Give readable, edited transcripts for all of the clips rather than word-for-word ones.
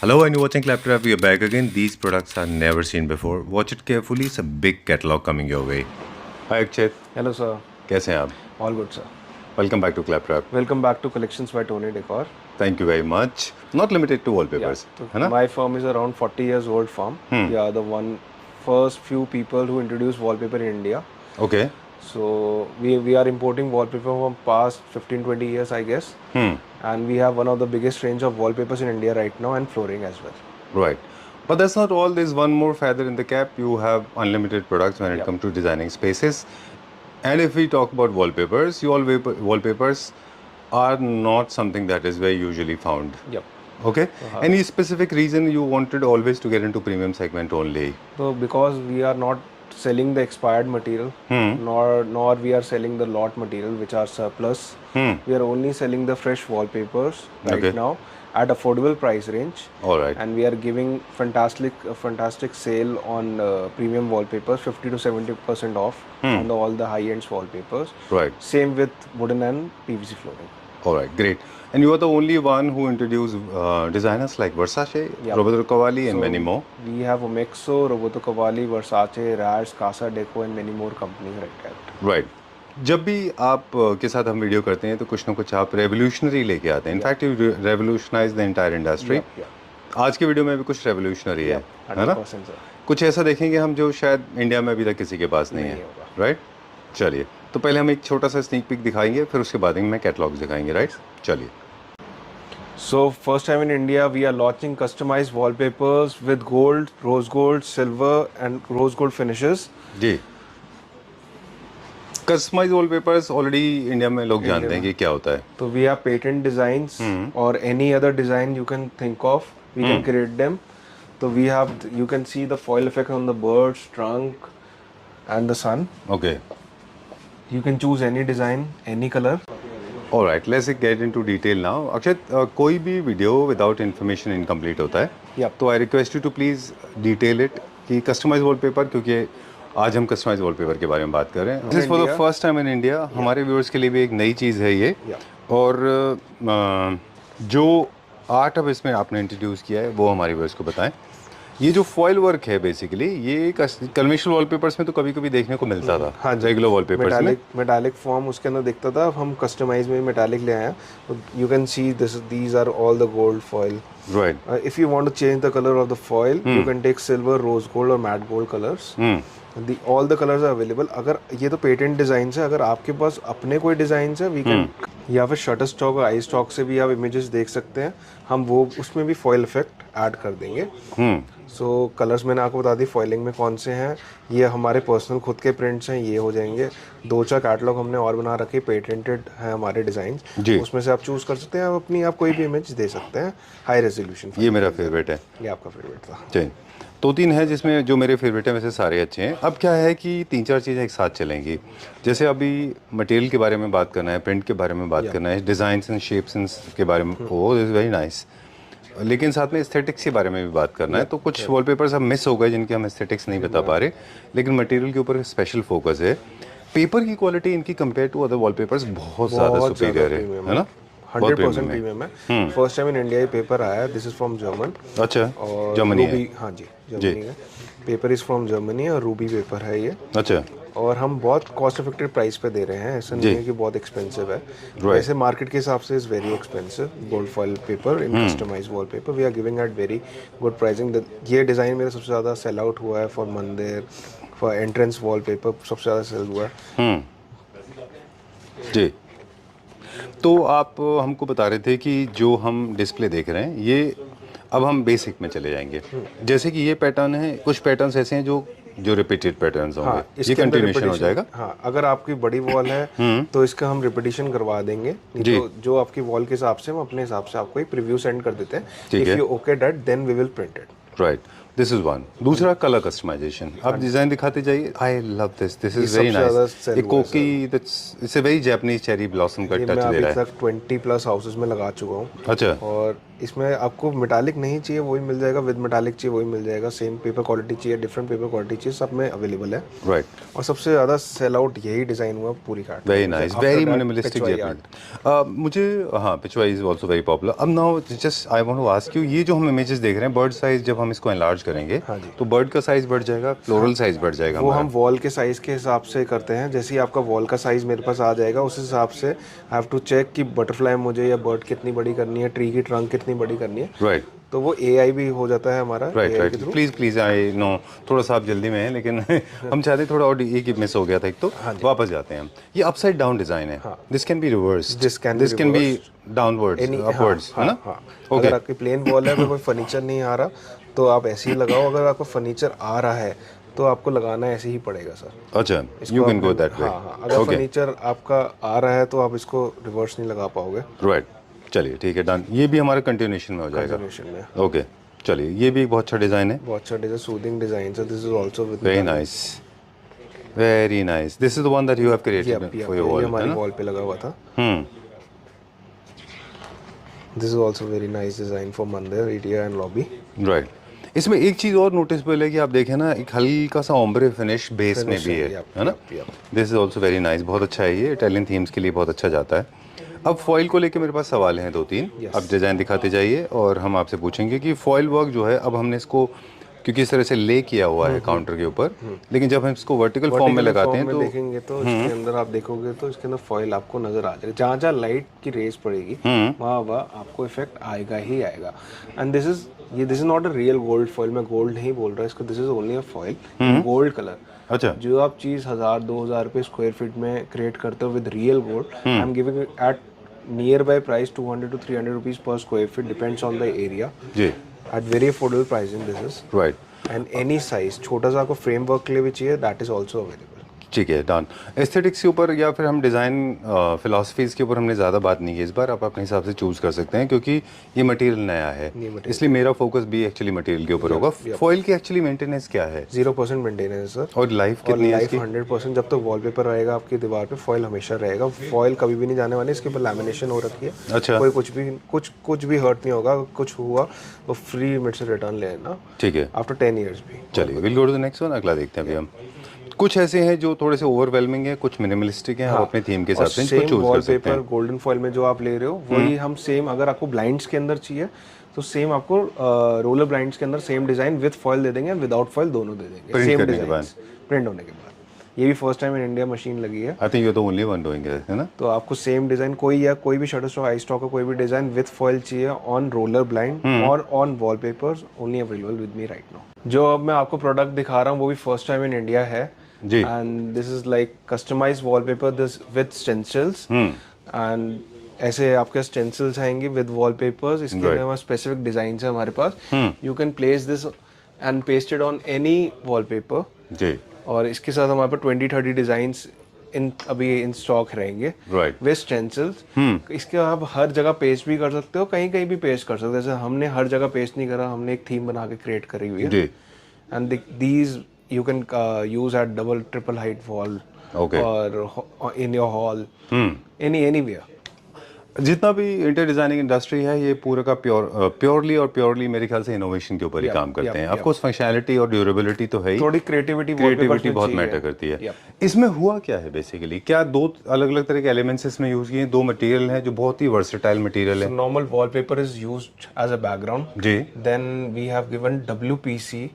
Hello and you're watching Claptrap. We are back again. These products are never seen before. Watch it carefully. It's a big catalog coming your way. Hi Akshit. Hello sir. कैसे हैं आप? All good sir. Welcome back to Claptrap. Welcome back to Collections by Tony Decor. Thank you very much. Not limited to wallpapers. Yeah. है ना? My firm is around 40 years old firm. We are the first few people who introduced wallpaper in India. Okay. So we are importing wallpaper from past 15-20 years I guess. And we have one of the biggest range of wallpapers in India right now and flooring as well. Right. But that's not all. There's one more feather in the cap. You have unlimited products when it comes to designing spaces. And if we talk about wallpapers, wallpapers are not something that is very usually found. Yep. Okay. Any specific reason you wanted always to get into premium segment only? So because we are not selling the expired material, nor we are selling the lot material which are surplus. We are only selling the fresh wallpapers right now at affordable price range. All right. And we are giving fantastic sale on premium wallpapers, 50 to 70% off on all the high-end wallpapers. Right. Same with wooden and PVC flooring. All right, great. And you are the only one who introduced designers like Versace, Roberto Cavalli, and many more. We have Omexo, Roberto Cavalli, Versace, Rars, Casa Deco, and many more companies like that. Right. जब भी आप के साथ हम video करते हैं तो कुछ ना कुछ आप रेवोल्यूशनरी लेके आते हैं. In fact you revolutionise the entire industry. आज के वीडियो में भी कुछ रेवोल्यूशनरी है ना? कुछ ऐसा देखेंगे हम जो शायद इंडिया में अभी तक किसी के पास नहीं है. राइट. चलिए, तो पहले हम एक छोटा सा स्नीक पिक दिखाएंगे, फिर उसके बाद में कैटलॉग्स दिखाएंगे. राइट. चलिए. So first time in India we are launching customized wallpapers with gold, rose gold, silver and rose gold finishes. जी. कस्टमाइज वॉलपेपर्स ऑलरेडी इंडिया में लोग जानते हैं कि क्या होता है. तो we have patent designs or any other design you can think of, we can create them. So we have, you can see the foil effect on the birds, trunk and the sun. Okay. You can choose any design, any color. All right, let's get into detail now. अक्षत, कोई भी video without information incomplete होता है. तो I request you to please detail it कि customise wallpaper, क्योंकि आज हम customise wallpaper के बारे में बात कर रहे हैं. This is for the first time in India. हमारे व्यूअर्स के लिए भी एक नई चीज़ है ये. और जो आर्ट अब इसमें आपने इंट्रोड्यूस किया है वो हमारे व्यूअर्स को बताएं. ये जो फॉयल वर्क है बेसिकली, ये कन्वेंशनल वॉलपेपर्स में तो कभी कभी देखने को मिलता था. हाँ, रेगुलर वॉलपेपर्स में मेटालिक फॉर्म उसके अंदर दिखता था. अब हम कस्टमाइज में मेटालिक ले आए हैं. तो you can see these are all the gold foil. Right. If you want to change the colour of the foil you can take silver, rose gold और matte gold colours. All the colours are available. अगर ये तो patent design है, अगर आपके पास अपने कोई design है वी कैन, या फिर शटर स्टॉक और आई स्टॉक से भी आप इमेजेस देख सकते हैं. हम वो उसमें भी फॉयल इफेक्ट ऐड कर देंगे. सो कलर्स मैंने आपको बता दी फॉइलिंग में कौन से हैं. ये हमारे पर्सनल खुद के प्रिंट्स हैं, ये हो जाएंगे. 4 कैटलॉग हमने और बना रखे, पेटेंटेड है हमारे डिजाइन. उसमें से आप चूज कर सकते हैं. आप कोई भी इमेज दे सकते हैं हाई रेजोल्यूशन. ये मेरा फेवरेट है. ये आपका फेवरेट था. चलिए, 2-3 है जिसमें जो मेरे फेवरेट है. वैसे सारे अच्छे हैं. अब क्या है कि 3-4 चीज़ें एक साथ चलेंगी. जैसे अभी मटेरियल के बारे में बात करना है, प्रिंट के बारे में बात करना है, डिज़ाइंस एंड शेप्स के बारे में, वो इज़ वेरी नाइस. लेकिन साथ में एस्थेटिक्स के बारे में भी बात करना है. तो कुछ वॉलपेपर्स अब मिस हो गए जिनके हम एस्थेटिक्स नहीं बता पा रहे, लेकिन मटेरियल के ऊपर स्पेशल फोकस है. पेपर की क्वालिटी इनकी कंपेयर टू अदर वॉलपेपर्स बहुत ज़्यादा सुपीरियर है ना? 100% प्रीमियम है. फर्स्ट टाइम इन इंडिया ये पेपर आया. This is from German. अच्छा. और जर्मनी रूबी. हाँ जी, जर्मनी है. पेपर इज फ्रॉम जर्मनी और रूबी पेपर है ये. अच्छा. और हम बहुत कॉस्ट इफेक्टिव प्राइस पे दे रहे हैं. ऐसा नहीं है कि बहुत एक्सपेंसिव है. वैसे मार्केट के हिसाब से is very expensive. Gold foil paper in customise wallpaper we are giving at very good pricing. ये डिज़ाइन मेरा सबसे ज़्यादा सेल आउट हुआ है फॉर मंदिर, फॉर एंट्रेंस वॉलपेपर सबसे ज़्यादा सेल हुआ है. जी. तो आप हमको बता रहे थे कि जो हम डिस्प्ले देख रहे हैं ये, अब हम बेसिक में चले जाएंगे. जैसे कि ये पैटर्न है, कुछ पैटर्न्स ऐसे हैं जो रिपीटेड पैटर्न्स होंगे. हाँ, ये कंटिन्यूएशन हो जाएगा. हाँ, अगर आपकी बड़ी वॉल है तो इसका हम रिपीटिशन करवा देंगे. तो जो आपकी वॉल के हिसाब से हम अपने हिसाब से आपको एक प्रीव्यू सेंड कर देते हैं. If you okay that then we will print it. Right. This is one. दूसरा कलर कस्टमाइजेशन, आप डिजाइन दिखाते जाइए। I love this, this is very सबसे ज्यादा नाइस। sell ये हुआ है, कोकी, that's it's a very Japanese cherry blossom का ये टच मैं दे अभी रहा है। तक 20+ हाउसेज में लगा चुका हूँ। अच्छा, और इसमें आपको मेटालिक नहीं चाहिए वही मिल जाएगा, विद मेटालिक चाहिए वही मिल जाएगा, सेम पेपर क्वालिटी चाहिए, डिफरेंट पेपर क्वालिटी चाहिए, सब में अवेलेबल है। राइट, और सबसे ज़्यादा सेल आउट यही डिज़ाइन हुआ पूरी card. Very nice, very minimalistic Japanese. मुझे हाँ, Pichwai is also very popular. अब now just I want to ask you, ये जो हम इमेजेस देख रहे हैं, बर्ड साइज जब हम इसको एनलार्ज करेंगे हाँ जी। तो बर्ड का साइज बढ़ जाएगा, फ्लोरल साइज बढ़ जाएगा वो हमारा। हम वॉल के साइज के हिसाब से करते हैं। जैसे ही आपका वॉल का साइज मेरे पास आ जाएगा उस हिसाब से आई हैव टू चेक कि बटरफ्लाई मुझे या बर्ड कितनी बड़ी करनी है, ट्री की ट्रंक कितनी बड़ी करनी है। राइट तो वो AI भी हो जाता है हमारा। राइट AI राइट, के through. Please please, I know थोड़ा सा आप जल्दी में हैं, लेकिन हम चाहते हैं थोड़ा, और एक मिस हो गया था एक, तो वापस जाते हैं हम। ये अपसाइड डाउन डिजाइन है, this can be reverse, This can be this can be downwards, upwards, है ना? हाँ। अगर आपकी प्लेन वॉल है, अगर कोई फर्नीचर नहीं आ रहा तो आप ऐसे ही लगाओ। अगर आपको फर्नीचर आ रहा है तो आपको लगाना ऐसे ही पड़ेगा सर। अच्छा, you can go that way. हाँ, अगर फर्नीचर आपका आ रहा है तो आप इसको रिवर्स नहीं लगा पाओगे। राइट, चलिए ठीक है, डन। ये भी हमारा कंटिन्यूएशन में हो जाएगा। कंटिन्यूएशन में ओके, चलिए, ये भी बहुत अच्छा डिजाइन है, बहुत अच्छा design, soothing design. So this is also with very nice, very nice. This is the one that you have created for your wall, हमारी है ना? वॉल पे लगा हुआ था। This is also very nice design for मंदिर area and lobby. Right. इसमें एक चीज़ और नोटिसबल है कि आप देखें ना, एक हल्का सा ओम्ब्रे फिनिश बेस में भी है ना? This is also very nice, बहुत अच्छा है ये, इटालियन थीम्स के लिए बहुत अच्छा जाता है। अब फॉइल को लेके मेरे पास सवाल हैं 2-3, अब डिज़ाइन दिखाते जाइए और हम आपसे पूछेंगे कि फॉइल वर्क जो है, अब हमने इसको क्योंकि इस तरह से ले किया हुआ है काउंटर के ऊपर, लेकिन जब हम इसको वर्टिकल फॉर्म में लगाते हैं तो देखेंगे तो इसके अंदर आप देखोगे तो इसके अंदर फॉइल आपको नजर आ जाएगा। जहाँ जहाँ लाइट की रेस पड़ेगी वहाँ वहाँ आपको इफेक्ट आएगा ही आएगा। And this is not a real gold foil, मैं गोल्ड नहीं बोल रहा इसको, this is only a foil gold colour. अच्छा, जो आप चीज 1000-2000 रुपए स्क्वायर फीट में क्रिएट करते हो with real gold, I am giving at near by price 200 to 300 rupees per square feet, depends on the area, जी, at very affordable pricing this is. Right, and any size, छोटा सा आपको framework के लिए भी चाहिए, दैट इज ऑल्सो अवेलेबल। ठीक है, डन। एस्थेटिक्स के ऊपर या फिर हम डिज़ाइन फिलोसफीज़ के ऊपर हमने ज़्यादा बात नहीं की इस बार, आप अपने हिसाब से चूज़ कर सकते हैं क्योंकि ये मटेरियल नया है, इसलिए मेरा फोकस भी एक्चुअली मटेरियल के ऊपर होगा। फॉइल की एक्चुअली मेंटेनेंस क्या है? 0% मेंटेनेंस सर। और लाइफ कितनी है इसकी? 100%। जब तक वॉलपेपर रहेगा आपकी दीवार पे, फॉइल हमेशा रहेगा, फॉइल कभी भी नहीं जाने वाली। इसके ऊपर लैमिनेशन हो रखी है। अच्छा, कोई कुछ भी हर्ट नहीं होगा। कुछ हुआ तो फ्री मिनट से रिटर्न ले लेना, ठीक है, आफ्टर 10 years भी। चलिए, will go to the next one. अगला देखते हैं अभी हम। कुछ ऐसे हैं जो थोड़े से ओवरवेलमिंग है, कुछ मिनिमलिस्टिक हैं, आप अपने थीम के हिसाब से इनको चूज कर सकते हैं। गोल्डन फॉइल में जो आप ले रहे हो वही हम सेम, अगर आपको ब्लाइंड्स के अंदर चाहिए तो सेम आपको रोलर ब्लाइंड्स के अंदर सेम डिजाइन विद फॉइल दे देंगे, विदाउट फॉइल दोनों दे देंगे, Print सेम करने के डिजाइन प्रिंट होने के बाद। ये भी first time in India machine लगी है। I think you are the only one doing it, है ना? तो आपको सेम डिजाइन कोई भी शटर स्टॉक, आई स्टॉक का कोई भी डिजाइन विद फॉइल चाहिए ऑन रोलर ब्लाइंड और on wallpapers, only available with me right now. जो अब मैं आपको प्रोडक्ट दिखा रहा हूँ वो भी फर्स्ट टाइम इन इंडिया है जी, and this is like customized wallpaper this with stencils. एंड ऐसे आपके स्टेंसिल्स आएंगे विद वॉलपेपर्स। इसके अलावा स्पेसिफिक डिजाइन है हमारे पास। You can place this and paste it on any wallpaper जी, और इसके साथ हमारे पास 20-30 डिजाइन्स अभी इन स्टॉक रहेंगे राइट, विद स्टेंसिल्स। इसके आप हर जगह पेस्ट भी कर सकते हो, कहीं कहीं भी पेस्ट कर सकते हो। जैसे हमने हर जगह पेस्ट नहीं करा, हमने एक थीम बना के क्रिएट करी हुई है। जी, and these you can use at triple height wall, okay, or in your hall, anywhere. जितना भी इंटर डिजाइनिंग इंडस्ट्री है ये पूरा का प्योरली मेरे ख्याल से इनोवेशन के ऊपर ही काम करते हैं। ऑफ कोर्स फंक्शनैलिटी और ड्यूरेबिलिटी तो है ही, थोड़ी क्रिएटिविटी बहुत मैटर करती है। इसमें हुआ क्या है बेसिकली, क्या दो अलग अलग तरह के एलिमेंट्स इसमें यूज किए, दो मटेरियल हैं जो बहुत ही वर्सेटाइल मटेरियल है। Normal wallpaper is used as a background जी, then we have given WPC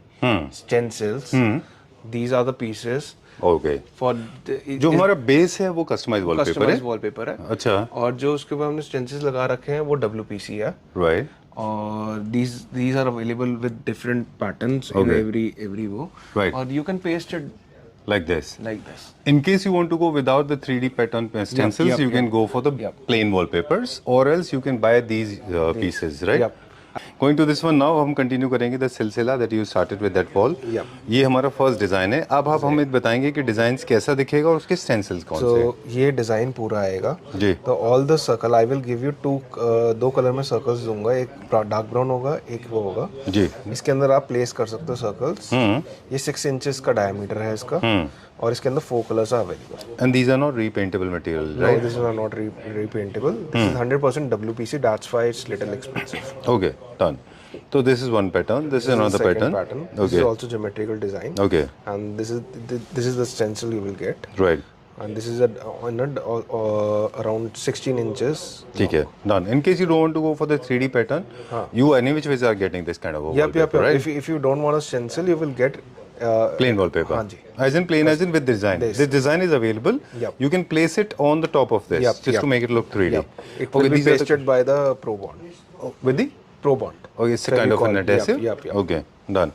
stencils. These are the pieces okay, for जो हमारा बेस है वो कस्टमाइज वॉलपेपर है। अच्छा, और जो उसके ऊपर हमने स्टेंसिल्स लगा रखे हैं वो WPC है, राइट, और these are available with different patterns in every वो, Right. और you can paste it like this. like In case you want to go without the 3D pattern stencils, you can go for the plain wallpapers, or else you can buy these pieces, right? Going to this one now, हम continue करेंगे the सिलसिला that you started with that wall. Yep. ये हमारा first design है. अब आप हमें बताएंगे कि डिजाइन कैसा दिखेगा और उसके स्टेंसिल्स कौन से. तो ये डिज़ाइन पूरा आएगा जी. तो all the circle I will give you दो कलर में सर्कल्स दूंगा. एक डार्क ब्राउन होगा, एक वो होगा जी. इसके अंदर आप प्लेस कर सकते हो सर्कल्स. ये 6 इंचेस का डायमीटर है इसका और इसके अंदर 4 colours are available. And these are not repaintable material, No, right? this is not repaintable. This is 100% WPC. That's why it's little expensive. Okay, done. So this is one pattern. This is another Second pattern. This is Okay. also geometrical design. Okay. And this is the stencil you will get. Right. And this is around 16 inches. ठीक है. Done. In case you don't want to go for the 3D pattern, you any which ways are getting this kind of a Yep. wallpaper, right? If you don't want a stencil, you will get Plain wallpaper. हाँ जी. As in plain, as in with design. This design is available. Yep. You can place it on the top of this just to make it look 3D. Yep. It will be these are the- pasted by the Pro Bond. with the. Pro Bond. Oh, it's a kind of an adhesive. Yep. Okay, done.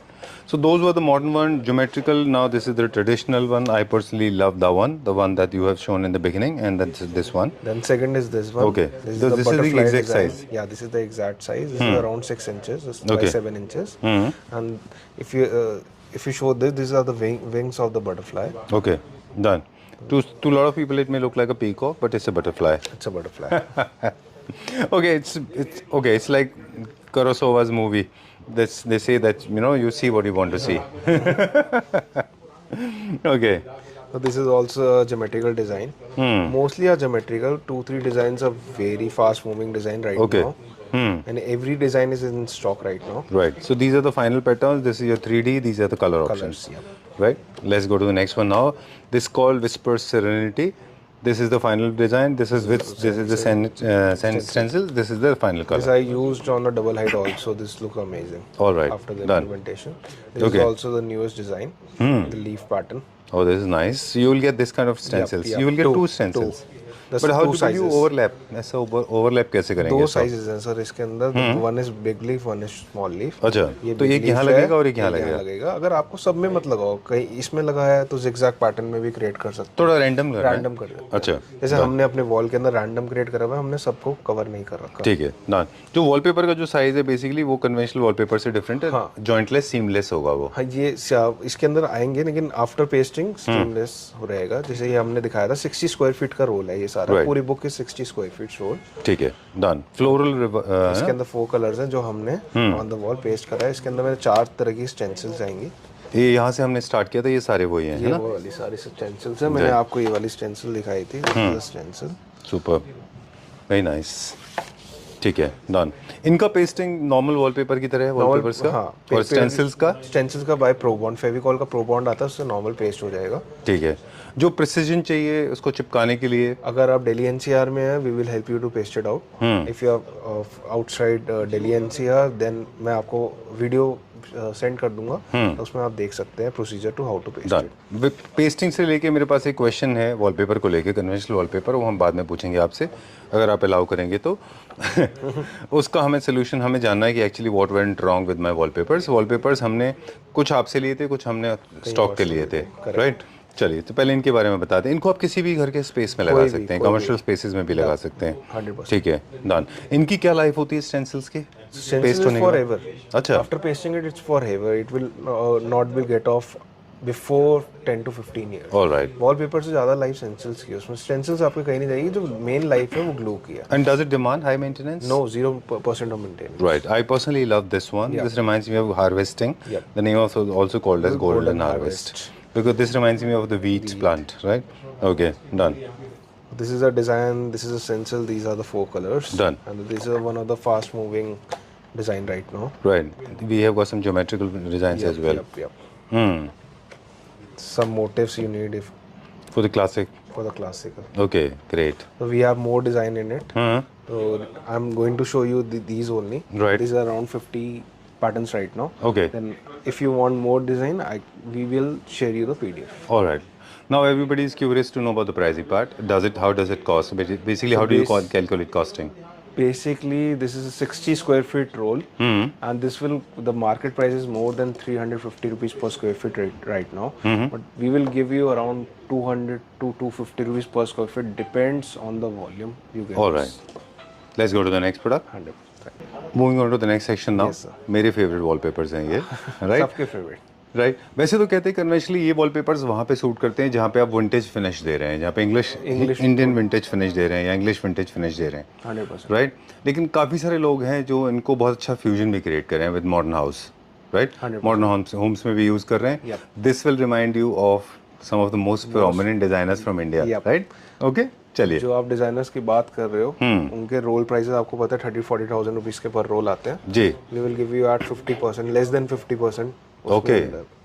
So those were the modern one, geometrical. Now this is the traditional one. I personally love the one that you have shown in the beginning, and that's this one. Then second is this one. Okay. This So is the this is the butterfly exact design. size. Yeah, this is the exact size. This is around 6 inches. This is by Okay. 7 inches. And if you show this, these are the wings of the butterfly. Okay, done. To a lot of people, it may look like a peacock, but it's a butterfly. It's a butterfly. Okay, it's okay. It's like Kurosawa's movie. They say that you see what you want to see. Okay. So this is also a geometrical design. Mostly are geometrical. 2-3 designs are very fast moving design right Okay. now. And every design is in stock right now. Right. So these are the final patterns. This is your 3D. These are the color options. Yep. Right. Let's go to the next one now. This called Whisper Serenity. This is the final design. This is the stencil. This is the final This color. I used on a double height also. This look amazing. All right. After the Done. implementation. This Okay. is also the newest design. The leaf pattern. Oh, this is nice. So you will get this kind of stencils. yep. You will get Two. two stencils. That's But how two do you sizes. overlap? ऐसा overlap कैसे करेंगे? दो इसको? Sizes हैं sir इसके अंदर. One is big leaf, one is small leaf. अच्छा, तो एक यहाँ लगेगा और एक यहाँ लगेगा. अगर आपको सब में मत लगाओ, कहीं इसमें लगाया है तो zigzag पैटर्न में भी क्रिएट कर सकते थोड़ा रैंडम कर हो. रहा है. रैंडम कर सकते हो. अच्छा, जैसे हमने अपने वॉल के अंदर रैंडम क्रिएट करा हुआ है, हमने सबको कवर नहीं कर रखा. ठीक है. डन. जो वॉलपेपर का जो साइज है बेसिकली वो कन्वेंशनल वॉलपेपर से डिफरेंट है. जॉइंटलेस सीमलेस होगा वो. हाँ, ये इसके अंदर आएंगे लेकिन आफ्टर पेस्टिंग स्टीमलेस रहेगा. जैसे ये हमने दिखाया था 60 स्क्वायर फीट का रोल है ये सारा. Right. पूरी बुक की 60 स्क्वायर फीट रोल. ठीक है. डन. फ्लोरल इसके अंदर 4 कलर्स हैं जो हमने ऑन द वॉल पेस्ट करा है. इसके अंदर मेरे 4 तरह की स्टेंसिल्स आएंगी. ये यहाँ से हमने स्टार्ट किया था. ये सारे वही हैं, है ये ना? वो वाली सारी स्टेंसिल्स है. मैंने आपको ये वाली स्टेंसिल दिखाई थी. Stencil super. Very nice. ठीक है. डन. इनका पेस्टिंग नॉर्मल वॉलपेपर की तरह है वॉलपेपर्स का. हाँ, और स्टेंसिल्स का बाय प्रो बॉन्ड. फेविकॉल का प्रो बॉन्ड आता है, उससे नॉर्मल पेस्ट हो जाएगा. ठीक है. जो प्रिसीजन चाहिए उसको चिपकाने के लिए अगर आप दिल्ली एनसीआर में है, we will help you to paste it out. If you are outside Delhi NCR, देन मैं आपको वीडियो सेंड कर दूंगा. तो उसमें आप देख सकते हैं procedure to how to paste it. Pasting से लेके मेरे पास एक क्वेश्चन है वॉलपेपर को लेके, कन्वेंशनल वॉलपेपर. वो हम बाद में पूछेंगे आपसे अगर आप अलाउ करेंगे तो. उसका हमें सोल्यूशन हमें जानना है कि actually what went wrong with my wallpapers हमने कुछ आपसे लिए थे, कुछ हमने स्टॉक के लिए थे. राइट. चलिए, तो पहले इनके बारे में बताते हैं. इनको आप किसी भी घर के स्पेस में लगा सकते हैं, कमर्शियल स्पेसेस में भी लगा सकते हैं. 100%. ठीक है. डन. इनकी क्या लाइफ होती है स्टेंसिल्स की? Stencil is forever. अच्छा. After pasting it, it's forever. It will not will get off before 10 to 15 years. All right. Wallpaper से ज़्यादा लाइफ स्टेंसिल्स की है. उसमें स्टेंसिल्स आपको कहीं नहीं जाएगी. जो मेन लाइफ है वो ग्लू की है. And does it demand high maintenance? No, 0% of maintenance. Right. I personally love this one. This reminds me of harvesting. Yep. The name of also called as golden harvest. Because this reminds me of the wheat plant, right? Okay, done. This is a design. This is a stencil. These are the 4 colors. Done. And this is one of the fast moving design right now. Right. We have got some geometrical designs as well. Yep. Some motifs you need if For the classic. for the classical. Okay, great. So we have more design in it. So I'm going to show you these only. Right. These are around 50 patterns right now. Okay. Then if you want more design, we will share you the PDF. All right. Now everybody is curious to know about the pricing part. How does it cost? Basically, how do you calculate costing? Basically, this is a 60 square feet roll, and the market price is more than 350 rupees per square feet right now. But we will give you around 200 to 250 rupees per square feet, depends on the volume you get. All right. Let's go to the next product. 100%. Moving on to the next section now, मेरे favourite wallpapers हैं ये, right? सबके favourite, right. वैसे तो कहते हैं conventionally ये wallpapers वहाँ पे सूट करते हैं जहाँ पे आप विंटेज फिनिश दे रहे हैं, जहाँ पे इंडियन विंटेज फिनिश दे रहे हैं या इंग्लिश विंटेज फिनिश दे रहे हैं, 100%, राइट? लेकिन काफ़ी सारे लोग हैं जो इनको बहुत अच्छा फ्यूजन भी क्रिएट कर रहे हैं with modern house, right? Modern homes में भी यूज़ कर रहे हैं. This will remind you of some of the most prominent designers from India, right? Okay, चलिए. जो आप डिजाइनर्स की बात कर रहे हो, उनके रोल प्राइसेस आपको पता है 30-40,000 रुपीस के पर रोल आते हैं जी. We will give you at 50%, less than 50%. Okay,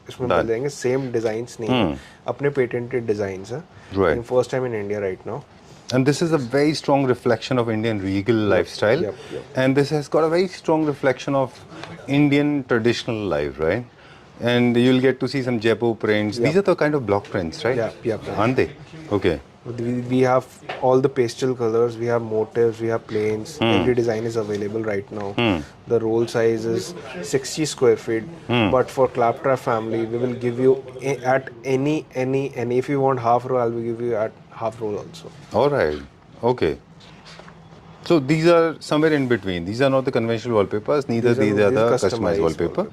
इसमें मिल जाएंगे. सेम डिजाइन्स नहीं, अपने पेटेंटेड डिजाइन्स हैं, Right. First time in India right now. And this is a very strong reflection of Indian regal lifestyle. And this has got a very strong reflection of Indian traditional life, right? And you'll get to see some Jaipur prints. These are the kind of block prints, right? Yep. Aren't they? Okay. We have all the pastel colors, we have motifs, we have planes. Every design is available right now. The roll size is 60 square feet. But for Claptrap family, we will give you at any. If you want half roll, I will give you at half roll also. All right. Okay. So these are somewhere in between. These are not the conventional wallpapers. Neither these are the customized wallpaper.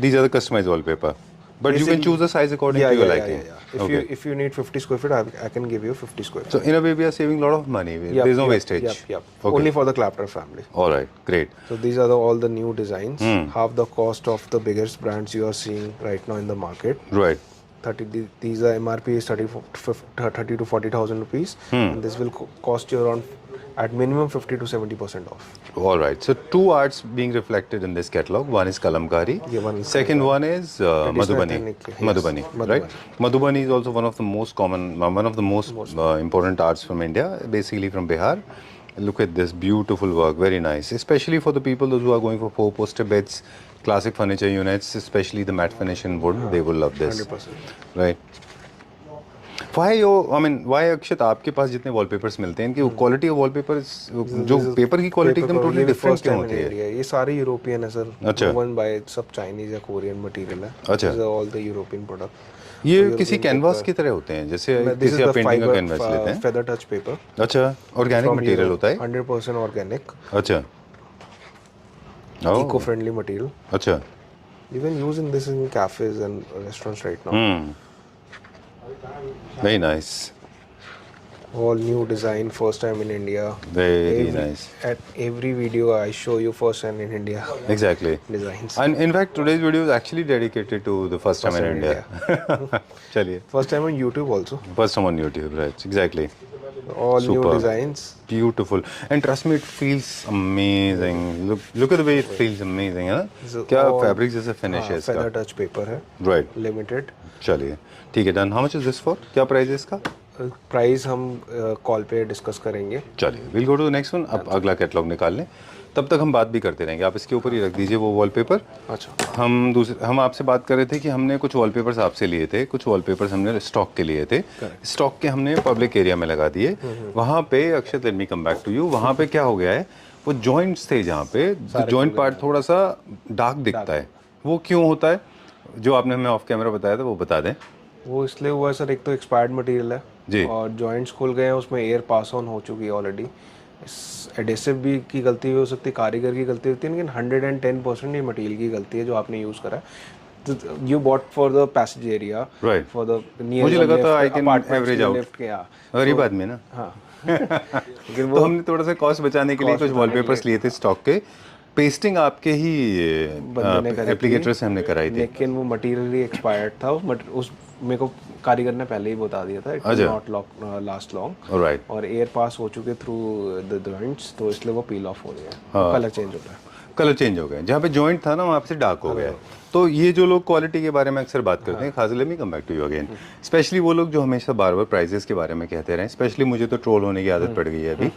These are the customized wallpaper. But you can choose the size according to your liking. If you need 50 square feet, I can give you 50 square feet. So in a way, we are saving a lot of money. There's no wastage. Yep. Okay. Only for the Claptrap family. All right. Great. So these are all the new designs. Half the cost of the biggest brands you are seeing right now in the market. Right. These are MRP is 30 to 40,000 rupees. And this will cost you around at minimum 50 to 70% off. All right. So two arts being reflected in this catalog. One is Kalamkari. Second one is Madhubani. Madhubani, right? Madhubani is also one of the most common, one of the most important arts from India, basically from Bihar. Look at this beautiful work, very nice. Especially for the people those who are going for four-poster beds, classic furniture units, especially the matte finish in wood, they will love this. 100%. Right. Why अक्षत आपके पास जितने wallpapers मिलते हैं इनकी quality of wallpapers जो paper की quality एकदम totally different क्यों होती है? ये सारे यूरोपियन है सर. अच्छा. वन बाय सब चाइनीज या कोरियन मटेरियल है. अच्छा. All the European product. ये किसी कैनवास की तरह होते हैं जैसे किसी आप पेंटिंग का कैनवास लेते हैं. Feather touch paper. अच्छा. ऑर्गेनिक मटेरियल होता है. 100% ऑर्गेनिक. अच्छा. Eco friendly material. अच्छा. Even using this in cafes and restaurants right now. Very nice. All new design, first time in India. Very nice. At every video I show you first time in India. Exactly. Designs. And in fact today's video is actually dedicated to the first time in India. चलिए. First time on YouTube also. First time on YouTube, right? Exactly. All new designs. Beautiful. And trust me, it feels amazing. Look at the way it feels amazing, है? क्या fabric जैसा finish है इसका? Feather touch paper है. Right. Limited. चलिए. ठीक है, done. How much is this for? क्या प्राइस है इसका? प्राइस हम कॉल पे डिस्कस करेंगे. चलिए, we'll go to the next one. अब अगला कैटलॉग निकाल लें. तब तक हम बात भी करते रहेंगे. आप इसके ऊपर ही रख दीजिए वो वॉलपेपर. अच्छा. हम आपसे बात कर रहे थे कि हमने कुछ वॉलपेपर्स आपसे लिए थे, कुछ वॉलपेपर्स हमने स्टॉक के लिए थे. स्टॉक के हमने पब्लिक एरिया में लगा दिए. वहाँ पे Akshat, let me come back to you, वहाँ पे क्या हो गया है, वो जॉइंट्स थे जहाँ पे जॉइंट पार्ट थोड़ा सा डार्क दिखता है. वो क्यों होता है? जो आपने हमें ऑफ कैमरा बताया था वो बता दें. वो इसलिए हुआ है सर, एक तो एक्सपायर्ड मटेरियल है जी, और जॉइंट्स खुल गए हैं, उसमें एयर पास ऑन हो चुकी है ऑलरेडी. एडेसिव भी की गलती हो सकती है, कारीगर की गलती होती है, लेकिन 110% ये मटेरियल की गलती है जो आपने यूज़ करा है. You bought for the passage area, for the near. मुझे लगा था आई कैन एवरेज आउट. गरीब आदमी ना. हाँ. तो हमने थोड़ा सा कॉस्ट बचाने के लिए कुछ वॉलपेपर्स लिए थे स्टॉक के. पेस्टिंग आपके ही एप्लीकेटर से हमने कराई थी, लेकिन वो मटेरियल ही एक्सपायर्ड था. उस मेरे को कारीगर ने पहले ही बता दिया था, it will not last long. Right. और एयर पास हो चुके थ्रू द जॉइंट्स, तो इसलिए वो पील ऑफ हो गया. कलर चेंज हो गया. कलर चेंज हो गए. जहाँ पे जॉइंट था ना वहाँ से डार्क हो गया. तो ये जो लोग क्वालिटी के बारे में अक्सर बात करते हैं, खास let me come back to you again, specially वो लोग जो हमेशा बार बार प्राइजेस के बारे में कहते रहे. स्पेशली मुझे तो ट्रोल होने की आदत पड़ गई है अभी.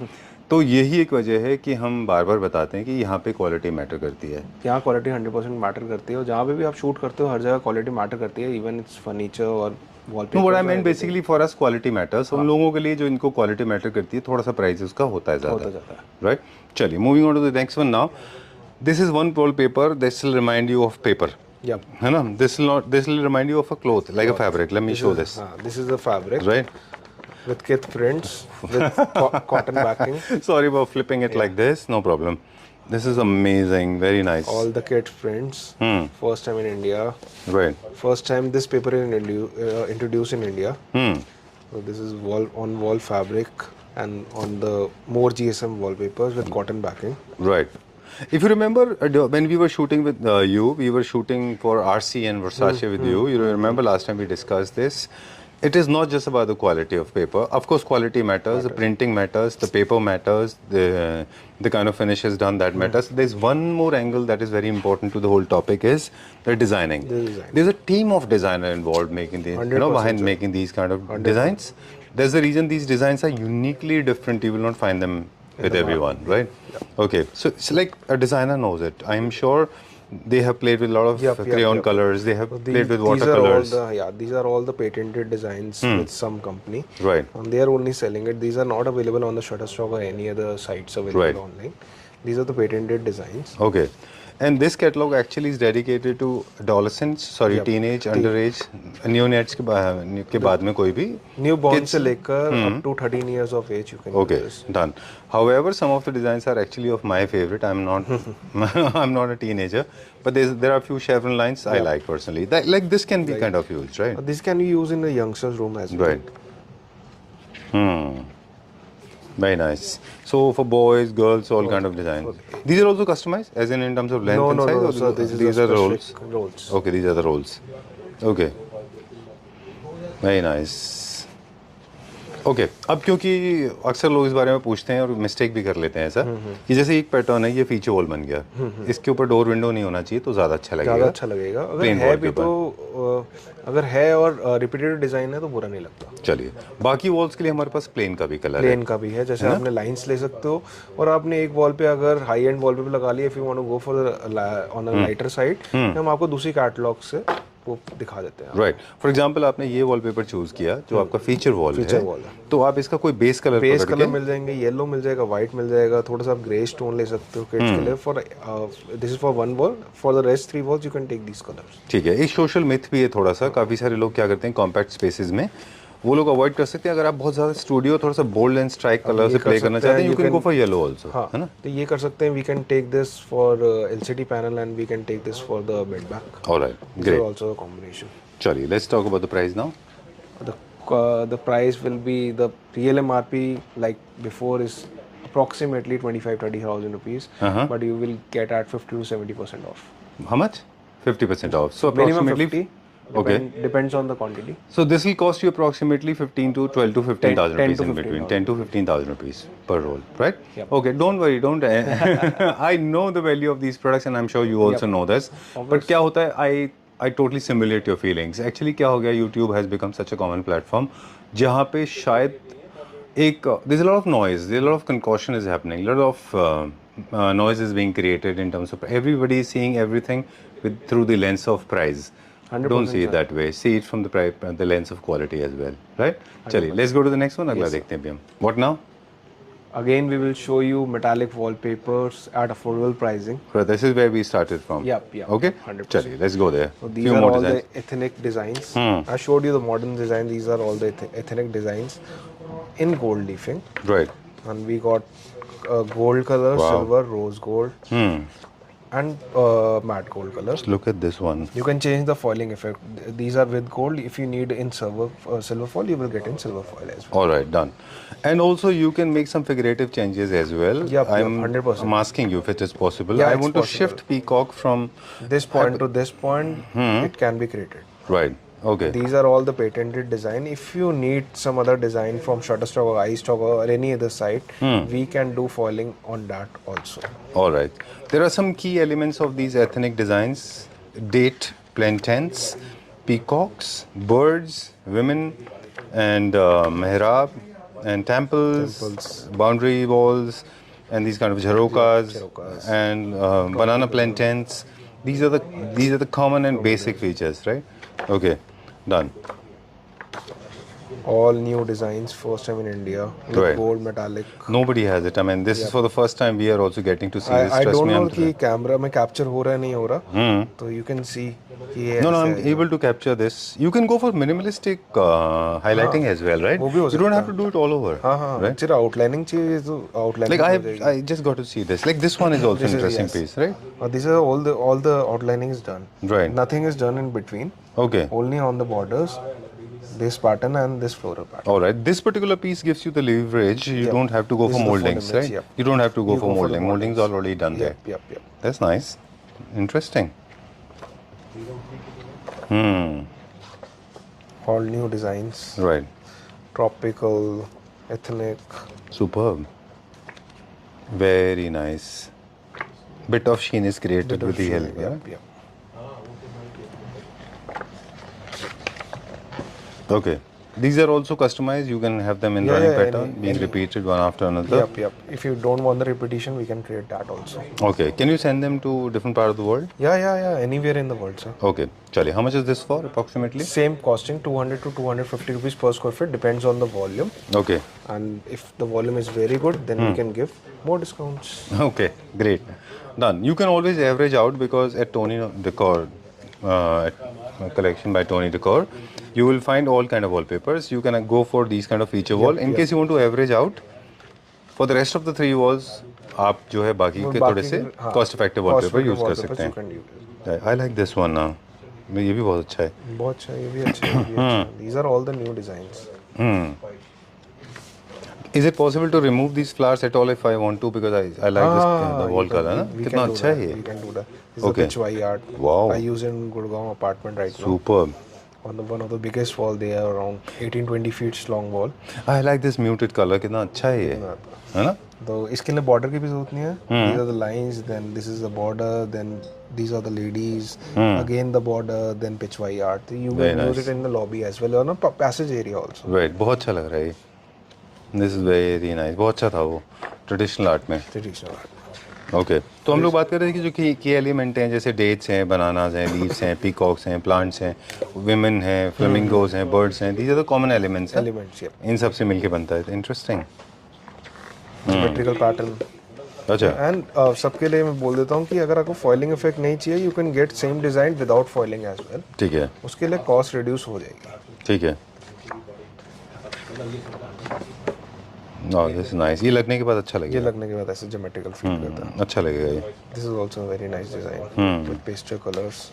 तो यही एक वजह है कि हम बार बार बताते हैं कि यहाँ पे क्वालिटी मैटर करती है. यहाँ क्वालिटी 100% मैटर करती है, और जहाँ पे भी आप शूट करते हो हर जगह क्वालिटी मैटर करती है. इवन इट्स फर्नीचर और wallpaper. What I mean basically for us quality matters. उन लोगों के लिए जो इनको क्वालिटी मैटर करती है, थोड़ा सा प्राइस उसका होता है ज़्यादा. राइट. चलिए, moving on to the next one now. This is one wallpaper. This will remind you of paper. Yep. है ना. This will remind you of a cloth, like a fabric. Let me show this. This is the fabric. Right. With kith prints, with cotton backing. Sorry about flipping it like this. No problem. This is amazing. Very nice. All the kit prints. First time in India. Right. First time this paper is introduced in India. So this is wall fabric and on the more GSM wallpapers with cotton backing. Right. If you remember when we were shooting with you, we were shooting for RC and Versace with you. You remember last time we discussed this. It is not just about the quality of paper. Of course, quality matters. The printing matters. The paper matters. The kind of finish is done, that matters. There's one more angle that is very important to the whole topic is the designing. There's a team of designer involved making these, behind making these kind of designs. There's the reason these designs are uniquely different. You will not find them with everyone, right? Okay, so it's like a designer knows it. I'm sure they have played with a lot of crayon colors. They have played with watercolors. These are all the patented designs with some company. Right. And they are only selling it. These are not available on the Shutterstock or any other sites available online. These are the patented designs. Okay. And this catalog actually is dedicated to adolescents, teenage, underage, neonates के बाद में कोई भी newborn से लेकर up to 13 years of age you can use this. Done. However, some of the designs are actually of my favorite. I'm not I'm not a teenager, but there are a few chevron lines I like personally. Like this can be kind of used, right? This can be used in the youngsters room as well. Right. Very nice. So for boys, girls, all kind of designs. These are also customized, as in terms of length and size? No, sir. These are rolls. Okay, these are the rolls. Okay. Very nice. Okay अब क्योंकि अक्सर लोग इस बारे में पूछते हैं और मिस्टेक भी कर लेते हैं ऐसा कि जैसे एक पैटर्न है ये फीचर वॉल बन गया इसके ऊपर डोर विंडो नहीं होना चाहिए तो ज़्यादा अच्छा लगेगा अगर है और रिपीटेड डिजाइन है तो बुरा नहीं लगता चलिए बाकी वॉल्स के लिए हमारे पास प्लेन का भी कलर प्लेन का भी है जैसे आपने लाइंस ले सकते हो और आपने एक वॉल पे अगर हाई एंड वॉल पे लगा लिया if you want to go for on a lighter side हम आपको दूसरी कैटलॉग से वो दिखा देते हैं राइट फॉर एग्जांपल आपने ये वॉलपेपर चूज किया जो आपका फीचर वॉल है तो आप इसका कोई बेस कलर मिल जाएंगे येलो मिल जाएगा व्हाइट मिल जाएगा थोड़ा सा आप ग्रे स्टोन ले सकते हो किड्स के लिए for this is for one wall for the rest 3 walls you can take these colours ठीक है एक सोशल मिथ भी है थोड़ा सा काफी सारे लोग क्या करते हैं कॉम्पैक्ट स्पेसेस में वो लोग अवॉइड कर सकते हैं अगर आप बहुत ज्यादा स्टूडियो थोड़ा सा बोल्ड एंड स्ट्राइक कलर से प्ले करना चाहते हैं you can go for yellow also है ना तो ये कर सकते हैं we can take this for LCD panel and we can take this for the bed back alright great also a combination चलिए let's talk about the price now the price will be the real MRP like before is approximately 25,000-30,000 rupees but you will get at 50 to 70% off. How much? 50% off. So approximately 50. Depends on the quantity. So this will cost you approximately 15 to 12 to 15,000 rupees in between. 10 to 15,000 rupees per roll, right? Yep. Okay, don't worry, don't. I know the value of these products and I'm sure you also know this. But क्या होता है I totally simulate your feelings. Actually क्या हो गया YouTube has become such a common platform जहाँ पे शायद एक there's a lot of noise, there's a lot of concoction is happening, a lot of noise is being created in terms of everybody is seeing everything through the lens of price. Don't see it that way. See it from the lens of quality as well, right? चलिए, let's go to the next one. अगला देखते हैं भी हम. What now? Again, we will show you metallic wallpapers at affordable pricing. Right, this is where we started from. Yep. Okay. 100%. चलिए, let's go there. So these are all the ethnic designs. I showed you the modern design. These are all the ethnic designs in gold leafing. Right. And we got gold color, silver, rose gold, and matte gold colors. Look at this one. You can change the foiling effect. These are with gold. If you need in silver foil, you will get in silver foil as well. All right, done. And also you can make some figurative changes as well. Yep, I'm 100%. I'm asking you if it is possible. Yeah, I want to shift peacock from this point to this point. It can be created. Right. Okay. These are all the patented design. If you need some other design from Shutterstock or iStock or any other site, we can do foiling on that also. All right. There are some key elements of these ethnic designs: date, plantains, peacocks, birds, women, and mihrab, and temples, boundary walls, and these kind of jharokas, and banana plantains. These are the common and basic features, right? Okay. Done. All new designs, first time in India, with Right. gold metallic. Nobody has it. I mean, this is for the first time we are also getting to see this. I Trust don't me, know I'm कि camera में capture हो रहा है नहीं हो रहा, तो you can see कि ये No, ऐसे I'm है। able to capture this. You can go for minimalistic highlighting as well, right? वो भी हो You don't सकता have to do it all over, हाँ हाँ, right? सिर्फ आउटलाइनिंग चाहिए तो Like आउटलाइनिंग हो जाएगी। I just got to see this. Like this one is also This is- interesting yes. piece, right? These are all the outlining is done. Right. Nothing is done in between. Okay. Only on the borders, this pattern and this floral pattern. All right. This particular piece gives you the leverage. You Yep. don't have to go This for is the full moldings, image, right? yep. You don't have to go You for go for the molding. Molding's moldings. already done there. Yep. That's nice. Interesting. All new designs, Right. tropical, ethnic. Superb. Very nice. Bit of sheen is created with the help. Yep. Okay. These are also customized. You can have them in Yeah, running yeah, pattern, being repeated one after another. Yep. If you don't want the repetition, we can create that also. Okay. Can you send them to different part of the world? Yeah. Anywhere in the world, sir. Okay. Chaliye. How much is this for approximately? Same costing, 200 to 250 rupees per square feet, depends on the volume. Okay. And if the volume is very good, then we can give more discounts. Okay. Great. Done. You can always average out because at Tony Decor, at collection by Tony Decor, you will find all kind of wallpapers. You can go for these kind of feature wall. In case you want to average out, for the rest of the 3 walls, आप जो है बाकी के थोड़े से cost effective wallpaper use कर सकते हैं. I like this one now. ये भी बहुत अच्छा है. बहुत अच्छा, ये भी अच्छा है. These are all the new designs. Is it possible to remove these flowers at all if I want to? Because I like this the wall color ना. We कितना can do अच्छा है that. ये. We can do that. This is Okay. a Pichwai art. Wow. I use it in Gurgaon apartment right now. Superb. On one of the biggest wall, they are around 18-20 feet long wall. I like this muted color. कितना अच्छा है ये. है ना? तो इसके लिए border की भी जरूरत नहीं है. These are the lines, then this is the border, then these are the ladies, again the border, then Pichwai art. You Very will use nice. it in the lobby as well, or no passage area also. Right. बहुत अच्छा लग रहा है ये. This is very nice. बहुत अच्छा था वो ट्रेडिशनल आर्ट में. Traditional art. ओके तो हम लोग बात कर रहे थे कि जो की एलिमेंट हैं जैसे डेट्स हैं, बनानाज हैं, लीव्स हैं, पीकॉक्स हैं, प्लांट्स हैं, विमेन हैं, फ्लेमिंगोज हैं, बर्ड्स हैं. These are the common elements हैं. Elements, yep. इन सब से मिलके बनता है. इंटरेस्टिंग. Geometrical pattern. अच्छा. एंड सबके लिए मैं बोल देता हूँ कि अगर आपको फॉइलिंग इफेक्ट नहीं चाहिए, you can get same design without foiling as well. ठीक है. उसके लिए कॉस्ट रिड्यूस हो जाएगी. ठीक है. This nice. ये लगने के बाद अच्छा ये लगेगा. लगने के बाद ऐसे ज्योमेट्रिकल फील करता है. अच्छा लगेगा ये. This is also very nice design with pastel colours.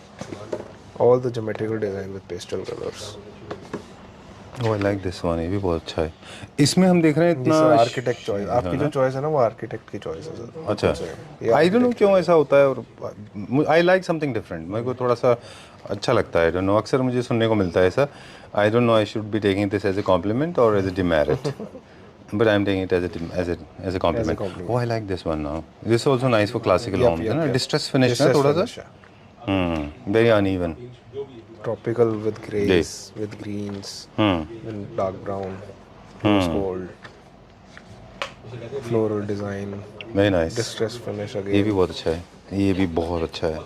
All the geometrical design with pastel colours. Oh I like this one. ये भी बहुत अच्छा है. इसमें हम देख रहे हैं दिस इतना आर्किटेक्ट चॉइस. आपकी जो चॉइस है ना, वो आर्किटेक्ट की चॉइस है सर. अच्छा. आई डोंट नो क्यों ऐसा होता है. और आई लाइक समथिंग डिफरेंट. मेरे को थोड़ा सा अच्छा लगता है. I don't know. अक्सर मुझे सुनने को मिलता है ऐसा. I don't know I should be taking this as a compliment और as a demerit. But I'm taking it as a compliment. Oh, I like this one now. This is also nice for classical homes. है ना? Distress finish ना थोड़ा सा. Very uneven. Tropical with grays, with greens, with dark brown, rose gold, floral design, Very nice. distress finish ये again. भी बहुत अच्छा है. ये भी बहुत अच्छा है.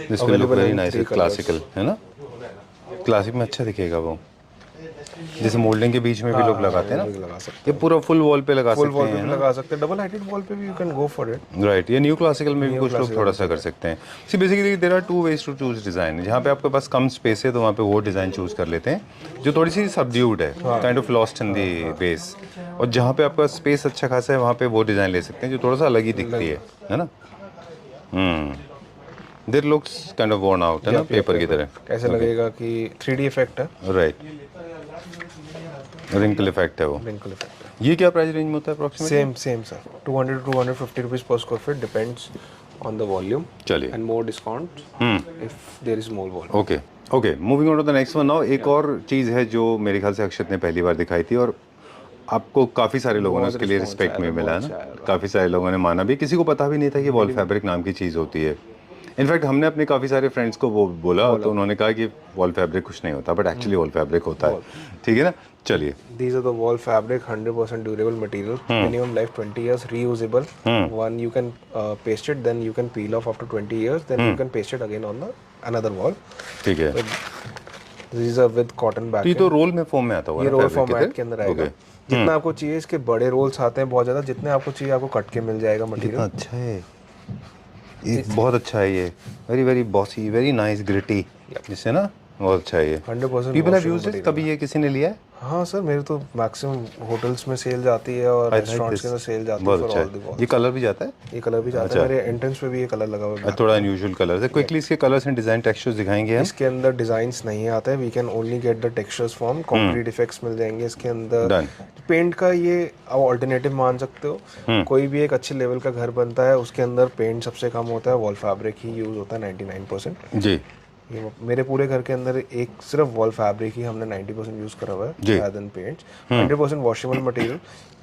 This will look Available very in nice 3 with classical. है ना? क्लासिक में अच्छा दिखेगा वो. जैसे मोल्डिंग के बीच में भी लोग लगाते हैं भी ना. लगा सकते ये पूरा फुल वॉल पे लगा फुल सकते वॉल हैं. पे भी लगा सकते हैं. डबल हाइटेड वॉल पे भी you can go for it. Right. ये न्यू क्लासिकल में भी कुछ लोग थोड़ा सा कर सकते हैं. See basically there are 2 ways to choose design. जहाँ पे आपके पास कम स्पेस है तो वहाँ पे वो डिजाइन चूज कर लेते हैं जो थोड़ी सी सबड्यूड है, kind of lost in the base. और जहाँ पे आपका स्पेस अच्छा खासा है वहाँ पे वो डिजाइन ले सकते हैं जो थोड़ा सा अलग ही दिखती है ना. There looks kind of worn out है ना, पेपर की तरह. कैसे लगेगा कि 3D इफेक्ट है. राइट. रिंकल इफेक्ट है वो. Wrinkle effect. ये क्या प्राइस रेंज में होता है approximately? Same sir. 200 to 250 rupees per square feet, depends on the volume. चलिए. And more discount if there is more volume. Okay okay. Moving on to the next one now. एक और चीज़ है जो मेरे ख्याल से अक्षत ने पहली बार दिखाई थी और आपको काफ़ी सारे लोगों ने उसके लिए रिस्पेक्ट में मिला है ना. काफ़ी सारे लोगों ने माना भी. किसी को पता भी नहीं था कि वॉल फैब्रिक नाम की चीज़ होती है. इनफैक्ट हमने अपने काफ़ी सारे फ्रेंड्स को वो बोला तो उन्होंने कहा कि वॉल फैब्रिक कुछ नहीं होता, बट एक्चुअली वॉल फैब्रिक होता है. ठीक है ना. चलिए. These are the wall fabric, 100% durable material, minimum life 20 years, reusable. One you can paste it, then you can peel off after 20 years, then you can paste it again on the another wall. ठीक है. These are with cotton तो ये backing. तो role में form में आता होगा ये ना रोल fabric फॉर्मेट के तरह? अंदर आएगा. Okay. जितना आपको चाहिए, इसके बड़े रोल्स आते हैं बहुत ज़्यादा, जितने आपको चाहिए आपको कट के मिल जाएगा कितना मटेरियल. अच्छा है ये, बहुत अच्छा है ये. Very very bossy, very nice gritty, जिससे ना बहुत अच्छा है ये. 100% people have washable used it. material कभी ये किसी ने लिया है? हाँ सर, मेरे तो मैक्सिमम होटल्स में सेल जाती है और I like रेस्टोरेंट्स के this. अंदर सेल जाती है बहुत फॉर अच्छा ऑल द है. वॉल्स. ये कलर भी जाता है? ये कलर भी जाता है. मेरे एंट्रेंस पे भी ये कलर लगा हुआ है. थोड़ा अनयूजुअल कलर है. क्विकली इसके कलर्स एंड डिजाइन टेक्सचर्स दिखाएंगे हम. इसके अंदर डिजाइन्स नहीं आते हैं. We can only get the textures from concrete effects मिल जाएंगे इसके अंदर. Done. पेंट का ये आप ऑल्टरनेटिव मान सकते हो. कोई भी एक अच्छे लेवल का घर बनता है, उसके अंदर पेंट सबसे कम होता है, वॉल फैब्रिक ही यूज होता है 99%. जी ये मेरे पूरे घर के अंदर एक सिर्फ वॉल फैब्रिक ही हमने 90% यूज करा हुआ है जी. rather than paints. 100% washable material.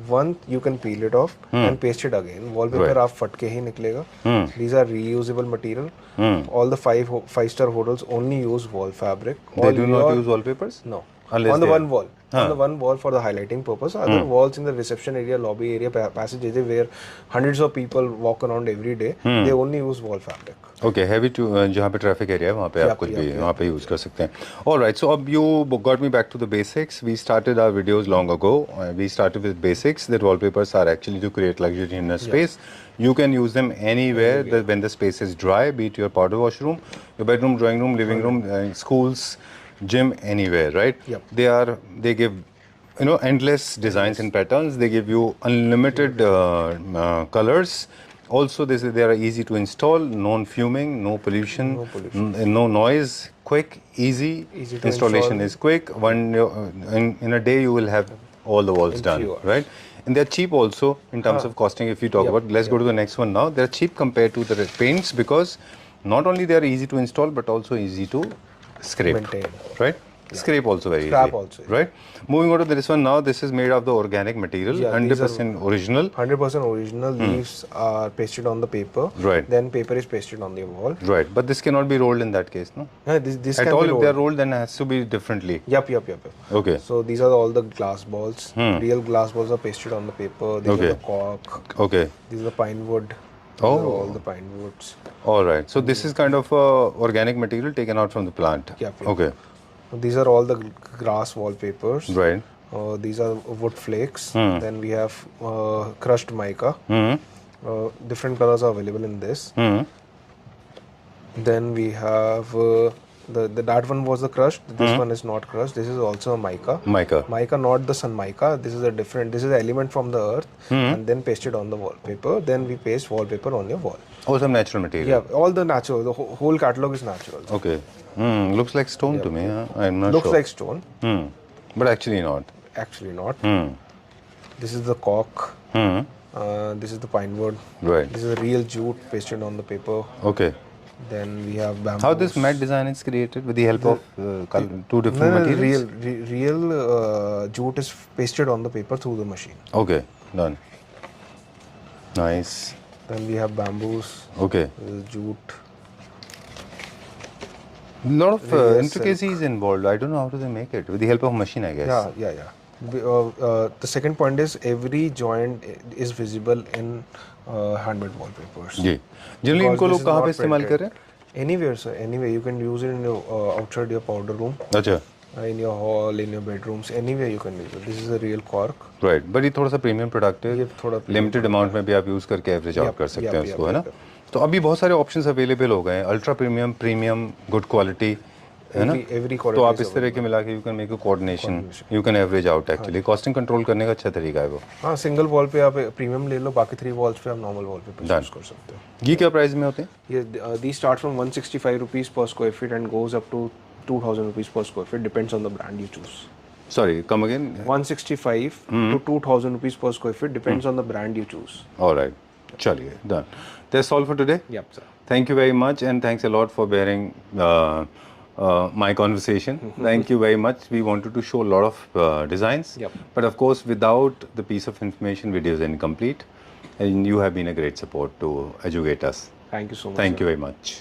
One you can peel it off and paste it again. Wallpaper आप फट के ही निकलेगा. These are reusable material. All the five star hotels only use wall fabric. They do not use wallpapers? No. Unless On the they one wall. On the one wall for the highlighting purpose. Other walls in the reception area, lobby area, passage area where hundreds of people walk around every day, they only use wall fabric. Okay. Heavy to जहाँ पे traffic area है वहाँ पे आप कुछ भी वहाँ पे यूज़ कर सकते हैं. ऑलराइट, सो अब you got me back to the basics. We started our videos long ago. We started with basics that wallpapers are actually to create luxury in a space. You can use them anywhere when the space is dry, be it your powder washroom, your bedroom, drawing room, living room, schools, gym, anywhere, right? Yep. They give endless designs and patterns. They give you unlimited colors. Also, they are easy to install, non-fuming, no pollution, no noise, quick, easy Easy to installation install. is quick. In a day you will have all the walls done, few hours. right? And they're cheap also in terms of costing. If you talk about, let's go to the next one now. They're cheap compared to the paints because not only they are easy to install but also easy to scrape, Maintain. right? Scrape also very Scrap easy, also, yeah. right? Moving on to this one now. This is made of the organic material, Yeah, these 100% original. 100% original. Leaves are pasted on the paper. Right. Then paper is pasted on the wall. Right, but this cannot be rolled in that case, no? Yeah, this At can all, be if they are rolled. rolled, then it has to be differently. Yep. Okay. So these are all the glass balls. Real glass balls are pasted on the paper. These Okay. are the cork. Okay. These are the pine wood. These Oh. are all the pine woods. All right. So this is kind of organic material taken out from the plant. Yep. Okay. These are all the grass wallpapers. Right. These are wood flakes. Then we have crushed mica. Different colors are available in this. Then we have that one was the crushed. This one is not crushed. This is also a mica. Mica. Mica, not the sun mica. This is a different. This is an element from the earth, and then pasted on the wallpaper. Then we paste wallpaper on your wall. Oh, some natural material. Yeah, all the natural. The whole catalog is natural. Okay. Looks like stone to me. Huh? I'm not Looks sure. like stone. But actually not. Actually not. This is the cork. This is the pine wood. Right. This is a real jute pasted on the paper. Okay. Then we have bamboo. How this matte design is created with the help of two different materials? Real jute is pasted on the paper through the machine. Okay. Done. Nice. Then we have bamboos. Okay. This is jute. A lot of Real intricacies involved. I don't know how do they make it with the help of machine, I guess. Yeah. The second point is every joint is visible in handmade wallpapers. जी. Generally Because इनको this लोग is कहाँ not पे इस्तेमाल कर printed. रहे हैं? Anywhere, sir. Anywhere. You can use it in your outside your powder room, अच्छा. in your hall, in your bedrooms. Anywhere you can use it. This is a real cork. Right. But ये थोड़ा सा premium product है. ये थोड़ा limited amount में भी आप यूज़ करके एवरेज आउट कर सकते हैं yep, उसको, है ना? yep. तो अभी बहुत सारे ऑप्शंस अवेलेबल हो गए हैं. Ultra premium, premium, good quality, है ना? Every तो quality आप is इस तरह के मिला के you can make a coordination, you can average out actually. Costing control करने का अच्छा तरीका है वो. हाँ, सिंगल वॉल पे आप प्रीमियम ले लो, बाकी 3 वॉल्स पे आप नॉर्मल वॉल पे Done. यूज कर सकते हो. ये क्या प्राइस में होते हैं? ये these start from 165 rupees per square feet and goes up to 2000 rupees per square feet, depends on the brand you choose. Sorry, come again. 165 to 2000 rupees per square feet, depends on the brand you choose. All right. चलिए, done. That's all for today. Yep, sir. Thank you very much, and thanks a lot for bearing my conversation. Thank you very much. We wanted to show a lot of designs, Yep. but of course, without the piece of information, video is incomplete. And you have been a great support to educate us. Thank you so much. Thank sir. you very much.